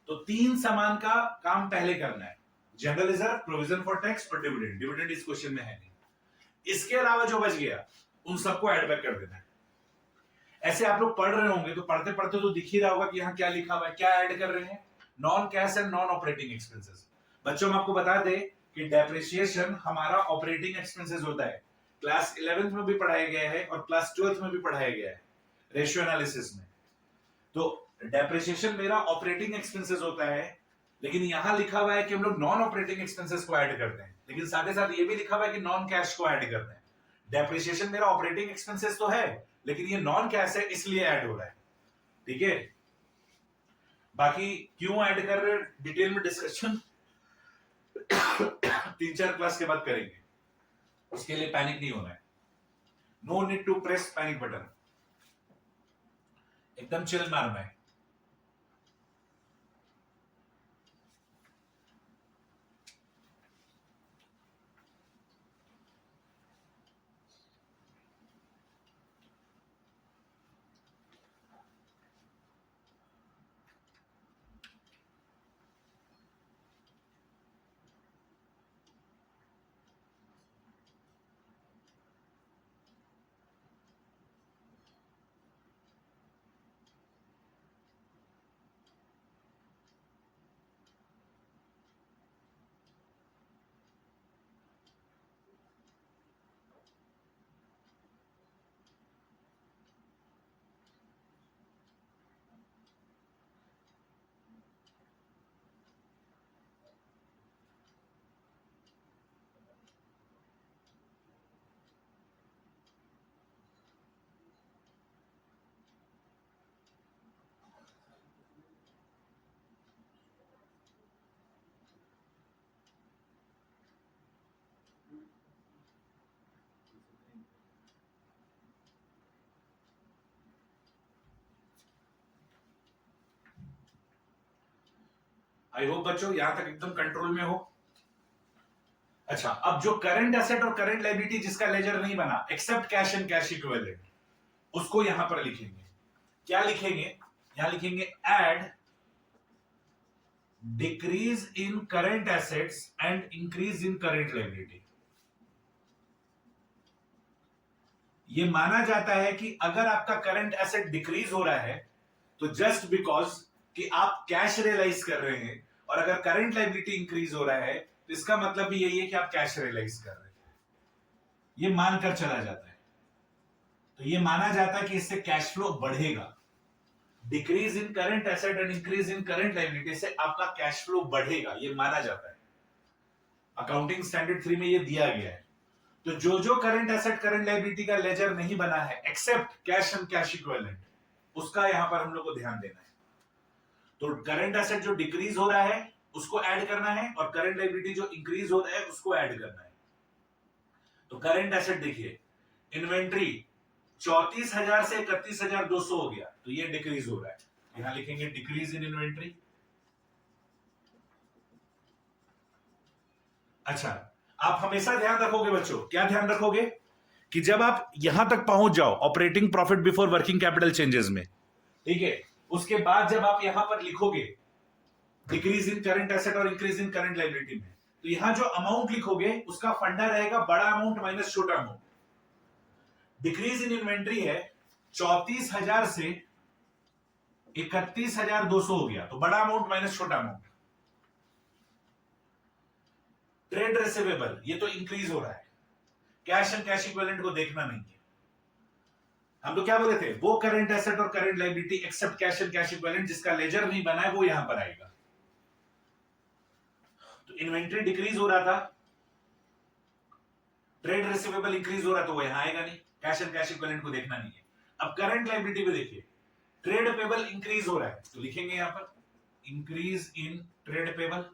तो तीन सामान का काम पहले करना है, general reserve, provision for tax और डिविडेंड। डिविडेंड इस क्वेश्चन में है नहीं। इसके अलावा जो बच गया उन सबको ऐड बैक कर देना है। ऐसे आप लोग पढ़ रहे होंगे तो पढ़ते पढ़ते तो दिख ही रहा होगा कि यहाँ क्या लिखा हुआ है, क्या ऐड कर रहे हैं, non cash and non operating expenses. बच्चों हम आपको बता दें कि डेप्रिसिएशन हमारा ऑपरेटिंग एक्सपेंसेस होता है। क्लास 11th में भी पढ़ाया गया है और क्लास 12th में भी पढ़ाया गया है रेशियो एनालिसिस में। तो डेप्रिसिएशन मेरा ऑपरेटिंग एक्सपेंसेस होता है, लेकिन यहां लिखा हुआ है कि हम लोग नॉन ऑपरेटिंग एक्सपेंसेस को ऐड करते हैं, लेकिन साथ ही साथ ये भी लिखा हुआ है कि नॉन कैश को ऐड करते हैं। डेप्रिसिएशन मेरा ऑपरेटिंग एक्सपेंसेस तो है लेकिन ये नॉन कैश है इसलिए ऐड हो रहा है। ठीक है, बाकी क्यों ऐड कर रहे हैं डिटेल में डिस्कशन 3-4 क्लास के बाद करेंगे, उसके लिए पैनिक नहीं होना है। No need to press panic button, एकदम चिल मारना है। आई होप बच्चों यहां तक एकदम कंट्रोल में हो। अच्छा, अब जो करंट एसेट और करंट लायबिलिटी जिसका लेजर नहीं बना except cash and cash equivalent, उसको यहां पर लिखेंगे। क्या लिखेंगे? यहां लिखेंगे add decrease in current assets and increase in current liability. ये माना जाता है कि अगर आपका करंट एसेट डिक्रीज हो रहा है तो जस्ट बिकॉज कि आप कैश रियलाइज कर रहे हैं, और अगर करंट लायबिलिटी इंक्रीज हो रहा है तो इसका मतलब भी यही है कि आप कैश रियलाइज कर रहे हैं। ये मानकर चला जाता है, तो ये माना जाता है कि इससे कैश फ्लो बढ़ेगा। Decrease in current asset and increase in current liability से आपका कैश फ्लो बढ़ेगा, ये माना जाता है। अकाउंटिंग स्टैंडर्ड 3 में ये दिया गया है। तो जो जो करंट एसेट करंट लायबिलिटी का लेजर नहीं बना है except cash and cash equivalent, उसका यहां पर हम लोग को ध्यान देना है। तो करंट एसेट जो डिक्रीज हो रहा है उसको ऐड करना है और करंट लायबिलिटी जो इंक्रीज हो रहा है उसको ऐड करना है। तो करंट एसेट देखिए, इन्वेंट्री 34,000 से 31,200 हो गया तो ये डिक्रीज हो रहा है, यहां लिखेंगे डिक्रीज इन इन्वेंट्री। अच्छा, आप हमेशा ध्यान रखोगे बच्चों, क्या ध्यान रखोगे कि जब आप यहां तक पहुंच जाओ operating profit before working capital changes में, ठीक है, उसके बाद जब आप यहां पर लिखोगे डिक्रीज इन करंट एसेट और इंक्रीज इन करंट लायबिलिटी में, तो यहां जो अमाउंट लिखोगे उसका फंडा रहेगा बड़ा अमाउंट माइनस छोटा अमाउंट। डिक्रीज इन इन्वेंट्री है 34,000 से 31,200 हो गया, तो बड़ा अमाउंट माइनस छोटा अमाउंट। ट्रेड रिसीवेबल ये तो इंक्रीज हो रहा है, कैश एंड कैश इक्विवेलेंट को देखना नहीं है। हम तो क्या बोले थे, वो करंट एसेट और current liability except cash and cash equivalent जिसका लेजर नहीं बना है वो यहां पर आएगा। तो इन्वेंट्री डिक्रीज हो रहा था, ट्रेड रिसीवेबल इंक्रीज हो रहा है, तो वो यहां आएगा नहीं, कैश एंड कैश इक्विवेलेंट को देखना नहीं है। अब करंट लायबिलिटी में देखिए, ट्रेड पेबल इंक्रीज हो रहा है, तो लिखेंगे यहां पर इंक्रीज इन ट्रेड पेबल,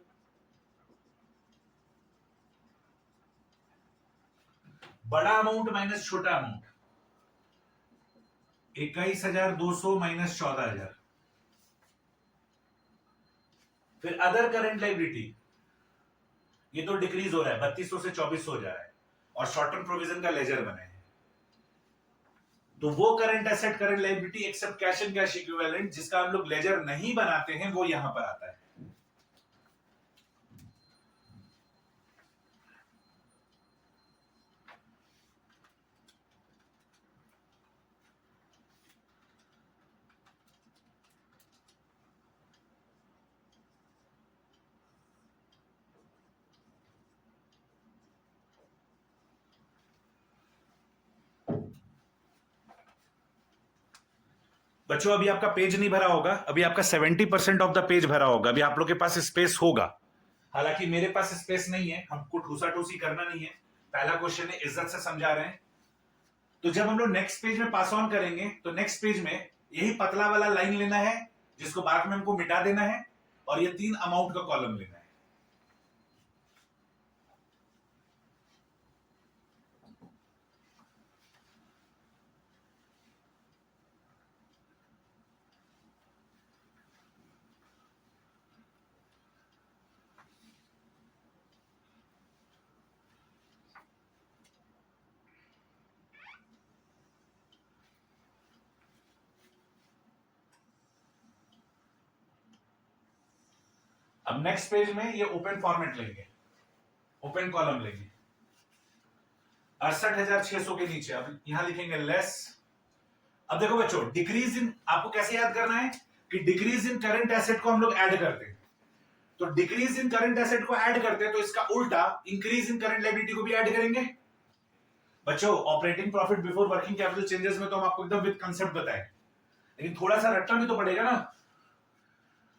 बड़ा अमाउंट माइनस छोटा अमाउंट, 21,200 माइनस 14,000। फिर अदर करंट लायबिलिटी, ये तो डिक्रीज हो रहा है, 3200 से 2400 हो जा रहा है, और शॉर्ट टर्म प्रोविजन का लेजर बने हैं। तो वो current asset current liability except cash and cash equivalent जिसका हम लोग लेजर नहीं बनाते हैं वो यहां पर आता है। बच्चों अभी आपका पेज नहीं भरा होगा, अभी आपका 70% ऑफ द पेज भरा होगा, अभी आप लोग के पास स्पेस होगा, हालांकि मेरे पास स्पेस नहीं है, हमको ठूसा ठूसी करना नहीं है, पहला क्वेश्चन है इज्जत से समझा रहे हैं। तो जब हम लोग नेक्स्ट पेज में पास ऑन करेंगे तो नेक्स्ट पेज में यही पतला वाला लाइन लेना है जिसको बाद में हमको मिटा देना है, और ये 3 अमाउंट का कॉलम लेना है। अब नेक्स्ट पेज में ये ओपन फॉर्मेट लेंगे, ओपन कॉलम लेंगे 68,600 के नीचे, अब यहां लिखेंगे लेस। अब देखो बच्चों, डिक्रीज इन आपको कैसे याद करना है कि डिक्रीज इन करंट एसेट को हम लोग ऐड करते हैं, तो डिक्रीज इन करंट एसेट को ऐड करते हैं तो इसका उल्टा इंक्रीज इन करंट लायबिलिटी को भी ऐड करेंगे। बच्चों operating profit before working capital changes में तो हम आपको एकदम विद कंसेप्ट बताएं, लेकिन थोड़ा सा रटना भी तो पड़ेगा ना।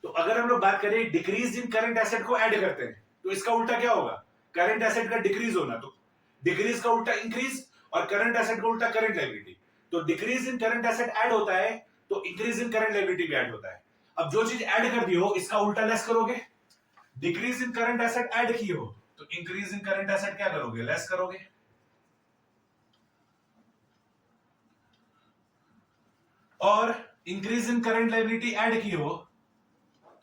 तो अगर हम लोग बात करें डिक्रीज इन करंट एसेट को ऐड करते हैं तो इसका उल्टा क्या होगा, करंट एसेट का डिक्रीज होना, तो डिक्रीज का उल्टा इंक्रीज, और करंट एसेट का उल्टा करंट लायबिलिटी। तो decrease in current asset add होता है तो इंक्रीज इन करंट लायबिलिटी भी ऐड होता है। अब जो चीज ऐड कर दी हो इसका उल्टा लेस करोगे, decrease in current asset add की हो तो इंक्रीज इन करंट एसेट क्या करोगे, लेस करोगे। और increase in current liability add की हो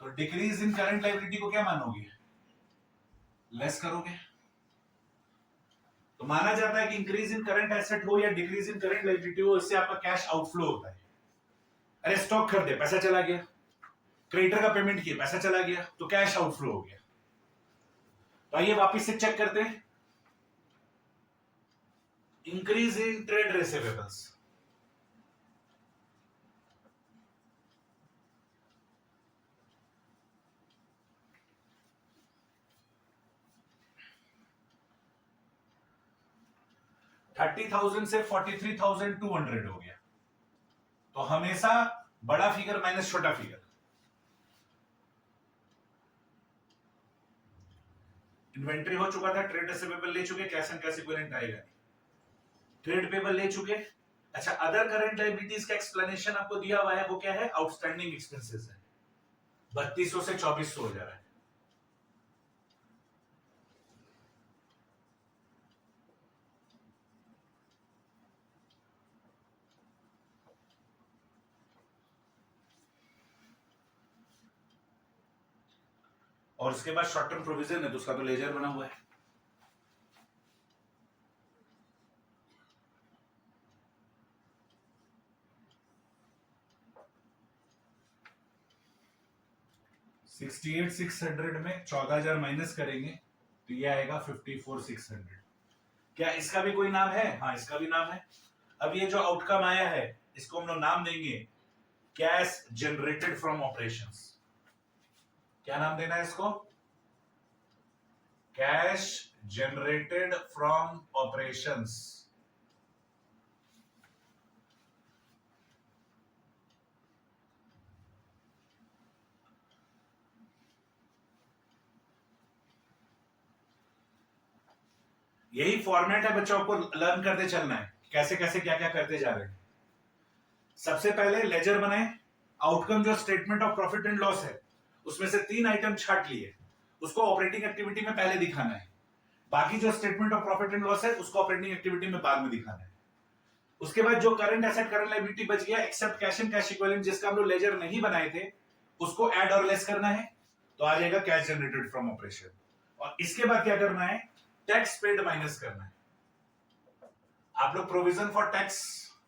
तो डिक्रीज इन करंट लायबिलिटी को क्या मानोगे, लेस करोगे। तो माना जाता है कि इंक्रीज इन करंट एसेट हो या डिक्रीज इन करंट लायबिलिटी हो, इससे आपका कैश आउटफ्लो होता है। अरे स्टॉक खरीदे पैसा चला गया, क्रेडिटर का पेमेंट किया पैसा चला गया, तो कैश आउटफ्लो हो गया। तो आइए वापिस से चेक करते हैं, इंक्रीज इन ट्रेड रिसीवेबल्स, $30,000 से 43,200 हो गया, तो हमेशा बड़ा फिगर माइनस छोटा फिगर। इन्वेंट्री हो चुका था, ट्रेड रिसीवेबल ले चुके, कैश एंड कैश इक्विवेलेंट आएगा, ट्रेड पेबल ले चुके। अच्छा, अदर करंट लायबिलिटीज का एक्सप्लेनेशन आपको दिया हुआ है, वो क्या है, आउटस्टैंडिंग एक्सपेंसेस है, 3200 से 2400 हो जा रहा है। और उसके बाद शॉर्ट टर्म प्रोविजन है तो उसका तो लेजर बना हुआ है। 68,600 में 14,000 माइनस करेंगे तो ये आएगा 54,600। क्या इसका भी कोई नाम है? हाँ, इसका भी नाम है। अब ये जो आउटकम आया है इसको हम लोग नाम देंगे कैश जनरेटेड फ्रॉम ऑपरेशंस। क्या नाम देना है इसको? Cash generated from operations. यही फॉर्मेट है बच्चों, आपको लर्न करते चलना है कैसे कैसे क्या क्या करते जा रहे हैं। सबसे पहले लेजर बनाए, आउटकम जो statement of profit and loss है उसमें से 3 आइटम छाट लिए, उसको ऑपरेटिंग एक्टिविटी में पहले दिखाना है। बाकी जो statement of profit and loss है उसको ऑपरेटिंग एक्टिविटी में बाद में दिखाना है। उसके बाद जो करंट एसेट करंट लायबिलिटी बच गया except cash and cash equivalent जिसका हम लोग लेजर नहीं बनाए थे उसको ऐड और लेस करना है, तो आ जाएगा कैश जनरेटेड फ्रॉम ऑपरेशन। और इसके बाद क्या करना है? टैक्स पेड माइनस करना है। आप लोग प्रोविजन फॉर टैक्स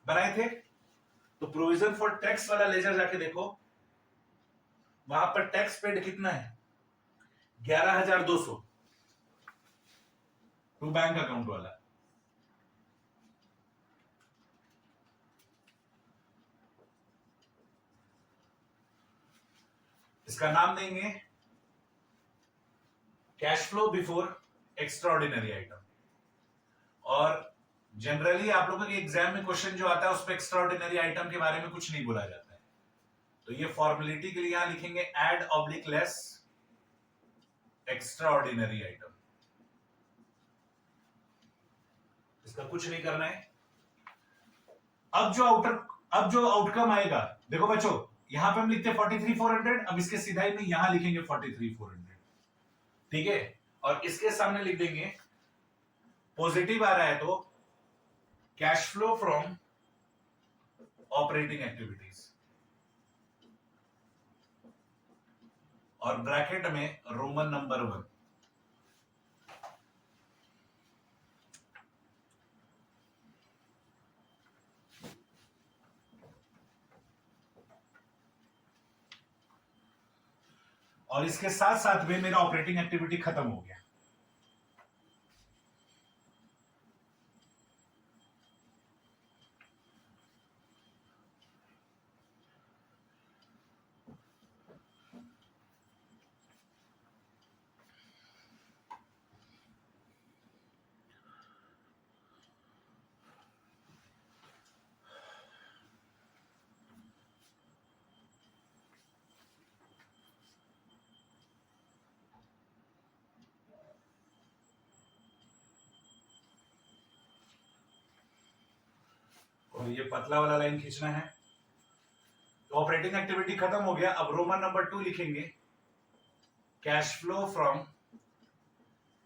बनाए थे, तो प्रोविजन फॉर टैक्स वाला लेजर जाके देखो, वहां पर टैक्स पेड कितना है? 11,200 टू बैंक अकाउंट वाला। इसका नाम देंगे cash flow before extraordinary item. और जनरली आप लोगों के एग्जाम में क्वेश्चन जो आता है उस पर एक्स्ट्राऑर्डिनरी आइटम के बारे में कुछ नहीं बोला जाता है, तो ये फॉर्मेलिटी के लिए यहां लिखेंगे Ed oblique less extraordinary item. इसका कुछ नहीं करना है। अब जो आउटकम आएगा, देखो बच्चों यहां पे हम लिखते हैं 43,400, अब इसके सीधा ही में यहां लिखेंगे 43,400, ठीक है। और इसके सामने लिख देंगे पॉजिटिव आ रहा है तो cash flow from operating activities, और ब्रैकेट में रोमन नंबर 1। और इसके साथ साथ में मेरा ऑपरेटिंग एक्टिविटी खत्म हो गया। और ये पतला वाला लाइन खींचना है। तो ऑपरेटिंग एक्टिविटी खत्म हो गया। अब रोमन नंबर 2 लिखेंगे cash flow from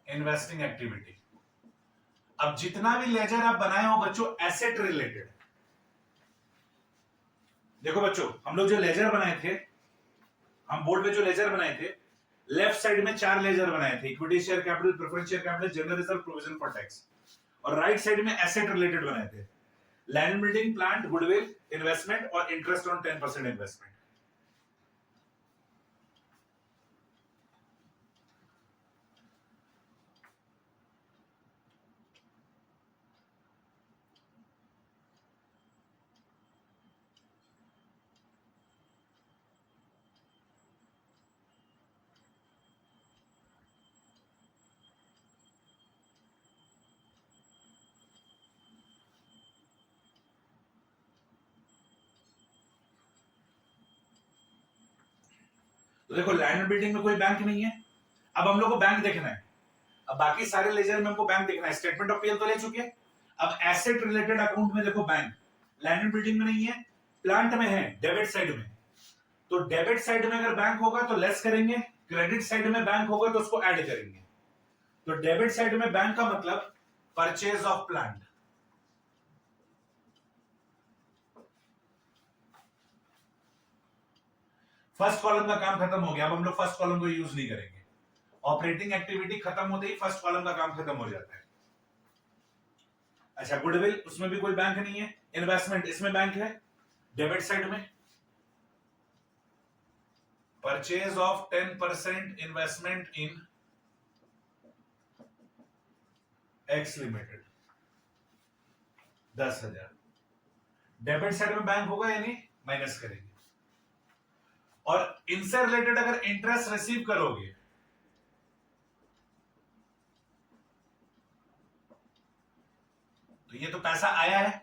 investing activity. अब जितना भी लेजर आप बनाए हो बच्चों एसेट रिलेटेड, देखो बच्चों हम लोग जो लेजर बनाए थे, हम बोर्ड में जो लेजर बनाए थे, लेफ्ट साइड में 4 लेजर बनाए थे, equity share capital, preference share capital, general reserve, provision for tax. और राइट साइड में एसेट रिलेटेड बनाए थे, land building, plant, goodwill, investment और इंटरेस्ट ऑन 10% इन्वेस्टमेंट। तो देखो लैंड बिल्डिंग में कोई बैंक नहीं है, अब हम लोग को बैंक देखना है। अब बाकी सारे लेजर में हमको बैंक देखना है, स्टेटमेंट ऑफ पीएल तो ले चुके हैं। अब एसेट रिलेटेड अकाउंट में देखो बैंक, लैंड बिल्डिंग में नहीं है, प्लांट में है, डेबिट साइड में। तो डेबिट साइड में अगर बैंक होगा तो लेस करेंगे, क्रेडिट साइड में बैंक होगा तो उसको ऐड करेंगे। तो डेबिट साइड में बैंक का मतलब purchase of plant, first column का काम खत्म हो गया। अब हम लोग फर्स्ट कॉलम को यूज नहीं करेंगे, ऑपरेटिंग एक्टिविटी खत्म होते ही फर्स्ट कॉलम का काम खत्म हो जाता है। अच्छा गुडविल, उसमें भी कोई बैंक नहीं है। इन्वेस्टमेंट, इसमें बैंक है डेबिट साइड में। Purchase of 10% investment in x limited 10,000। Debit side में बैंक होगा या नहीं, माइनस करेंगे। और इनसे रिलेटेड अगर इंटरेस्ट रिसीव करोगे तो ये तो पैसा आया है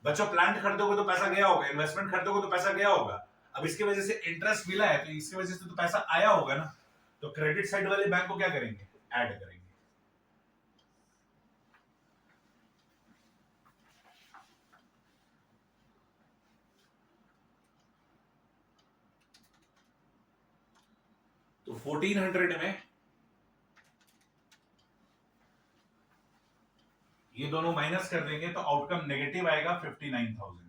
बच्चों, प्लांट खरीदोगे तो पैसा गया होगा, इन्वेस्टमेंट खरीदोगे तो पैसा गया होगा। अब इसकी वजह से इंटरेस्ट मिला है तो इसकी वजह से तो पैसा आया होगा ना, तो क्रेडिट साइड वाले बैंक को क्या करेंगे, ऐड करेंगे। तो 1400 में ये दोनों माइनस कर देंगे तो आउटकम नेगेटिव आएगा 59,000।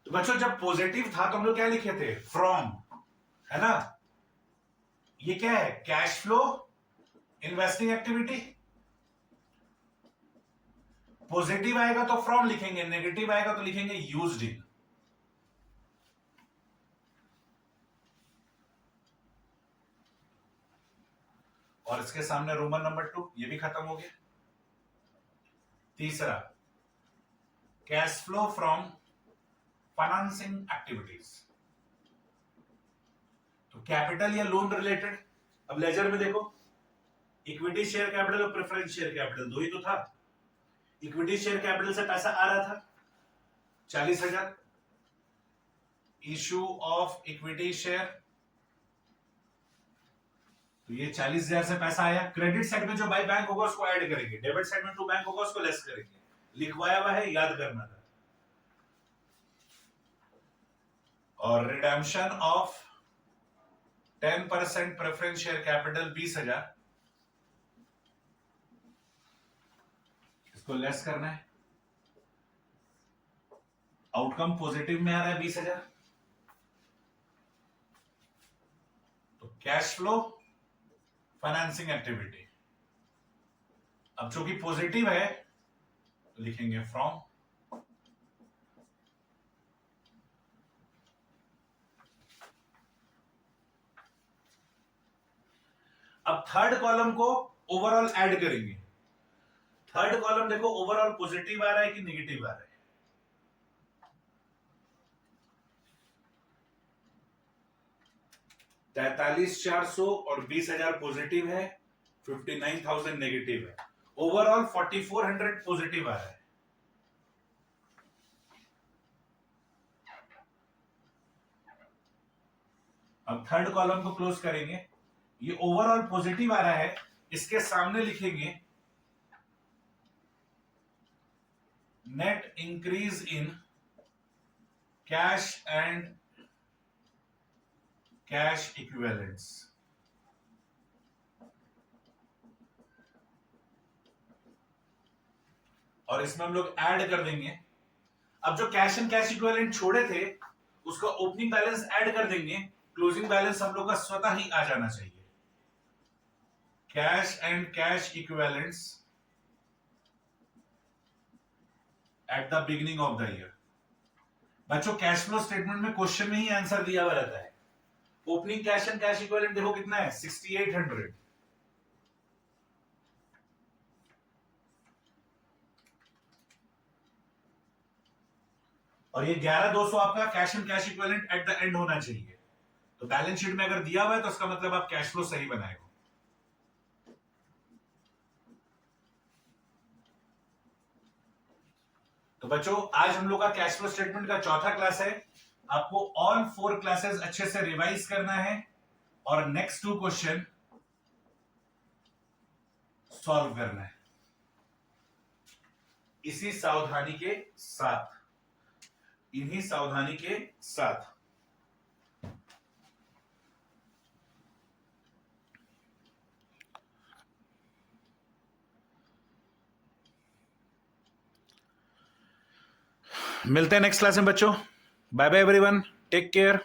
तो बच्चों जब पॉजिटिव था तो हम लोग क्या लिखे थे, फ्रॉम, है ना। ये क्या है, cash flow investing activity. Positive आएगा तो फ्रॉम लिखेंगे, नेगेटिव आएगा तो लिखेंगे यूज्ड इन। और इसके सामने रोमन नंबर 2 ये भी खत्म हो गया। तीसरा, cash flow from financing activities, तो कैपिटल या लोन रिलेटेड। अब लेजर में देखो, इक्विटी शेयर कैपिटल और प्रेफरेंस शेयर कैपिटल दो ही तो था। इक्विटी शेयर कैपिटल से पैसा आ रहा था 40,000, इशू ऑफ इक्विटी शेयर, तो ये 40,000 से पैसा आया। क्रेडिट साइड में जो बाय बैंक होगा उसको ऐड करेंगे, डेबिट साइड में टू बैंक होगा उसको लेस करेंगे। लिखवाया हुआ है, याद करना था। और redemption of 10% preference share capital 20,000, इसको लेस करना है। आउटकम पॉजिटिव में आ रहा है 20,000, तो कैश फ्लो फाइनेंसिंग एक्टिविटी। अब चूंकि पॉजिटिव है तो लिखेंगे फ्रॉम। अब थर्ड कॉलम को ओवरऑल ऐड करेंगे। थर्ड कॉलम देखो, ओवरऑल पॉजिटिव आ रहा है कि नेगेटिव आ रहा है, 43,400 और 20,000 पॉजिटिव है, 59,000 नेगेटिव है। ओवरऑल 4,400 पॉजिटिव आ रहा है। अब थर्ड कॉलम को क्लोज करेंगे, ये ओवरऑल पॉजिटिव आ रहा है, इसके सामने लिखेंगे net increase in cash and cash equivalents. और इसमें हम लोग ऐड कर देंगे। अब जो कैश एंड कैश इक्विवेलेंट छोड़े थे उसका ओपनिंग बैलेंस ऐड कर देंगे, क्लोजिंग बैलेंस हम लोग का स्वतः ही आ जाना चाहिए। Cash and cash equivalents at the beginning of the year. बच्चों कैश फ्लो स्टेटमेंट में क्वेश्चन में ही आंसर दिया हुआ रहता है। Opening cash and cash equivalent देखो कितना है, 6,800। और ये 11,200 आपका cash and cash equivalent at the end होना चाहिए। तो बैलेंस शीट में अगर दिया हुआ है तो इसका मतलब आप कैश फ्लो सही बनाए हो। तो बच्चों आज हम लोग का कैश फ्लो स्टेटमेंट का चौथा क्लास है। आपको ऑल 4 क्लासेस अच्छे से रिवाइज करना है और नेक्स्ट 2 क्वेश्चन सॉल्व करना है इसी सावधानी के साथ, इन्हीं सावधानी के साथ। मिलते हैं नेक्स्ट क्लास में बच्चों। Bye bye everyone, take care.